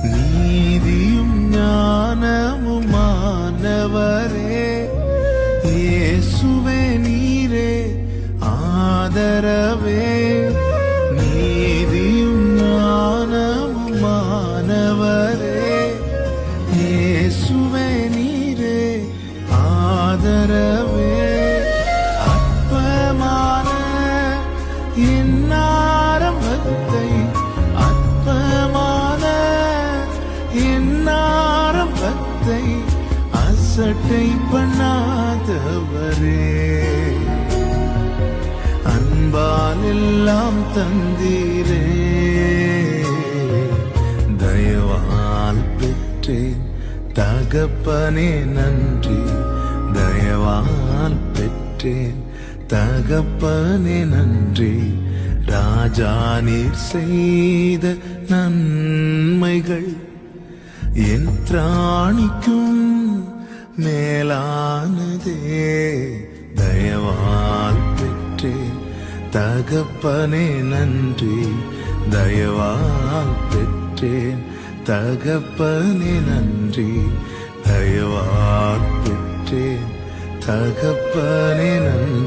நீதியும் ஞானமுமானவரே, இயேசுவே நீரே ஆதரவே. நீதியும் ஞானமுமானவரே, இயேசுவே நீரே ஆதரவே. அற்பமான என் ஆரம்பத்தை, அற்பமான என் ஆரம்பத்தை அசட்டை பண்ணாதவரே, அன்பால் எல்லாம் தந்தீரே. தயவால் பெற்றேன் தகப்பனே நன்றி, தயவால் பெற்றேன் தகப்பனே நன்றி. ராஜா நீர் செய்த நன்மைகள் என் திராணிக்கும் மேலானதே. தயவால் பெற்றேன் தகப்பனே நன்றி, தயவால் பெற்றேன் தகப்பனே நன்றி, தயவால் பெற்றேன் தகப்பனே நன்றி.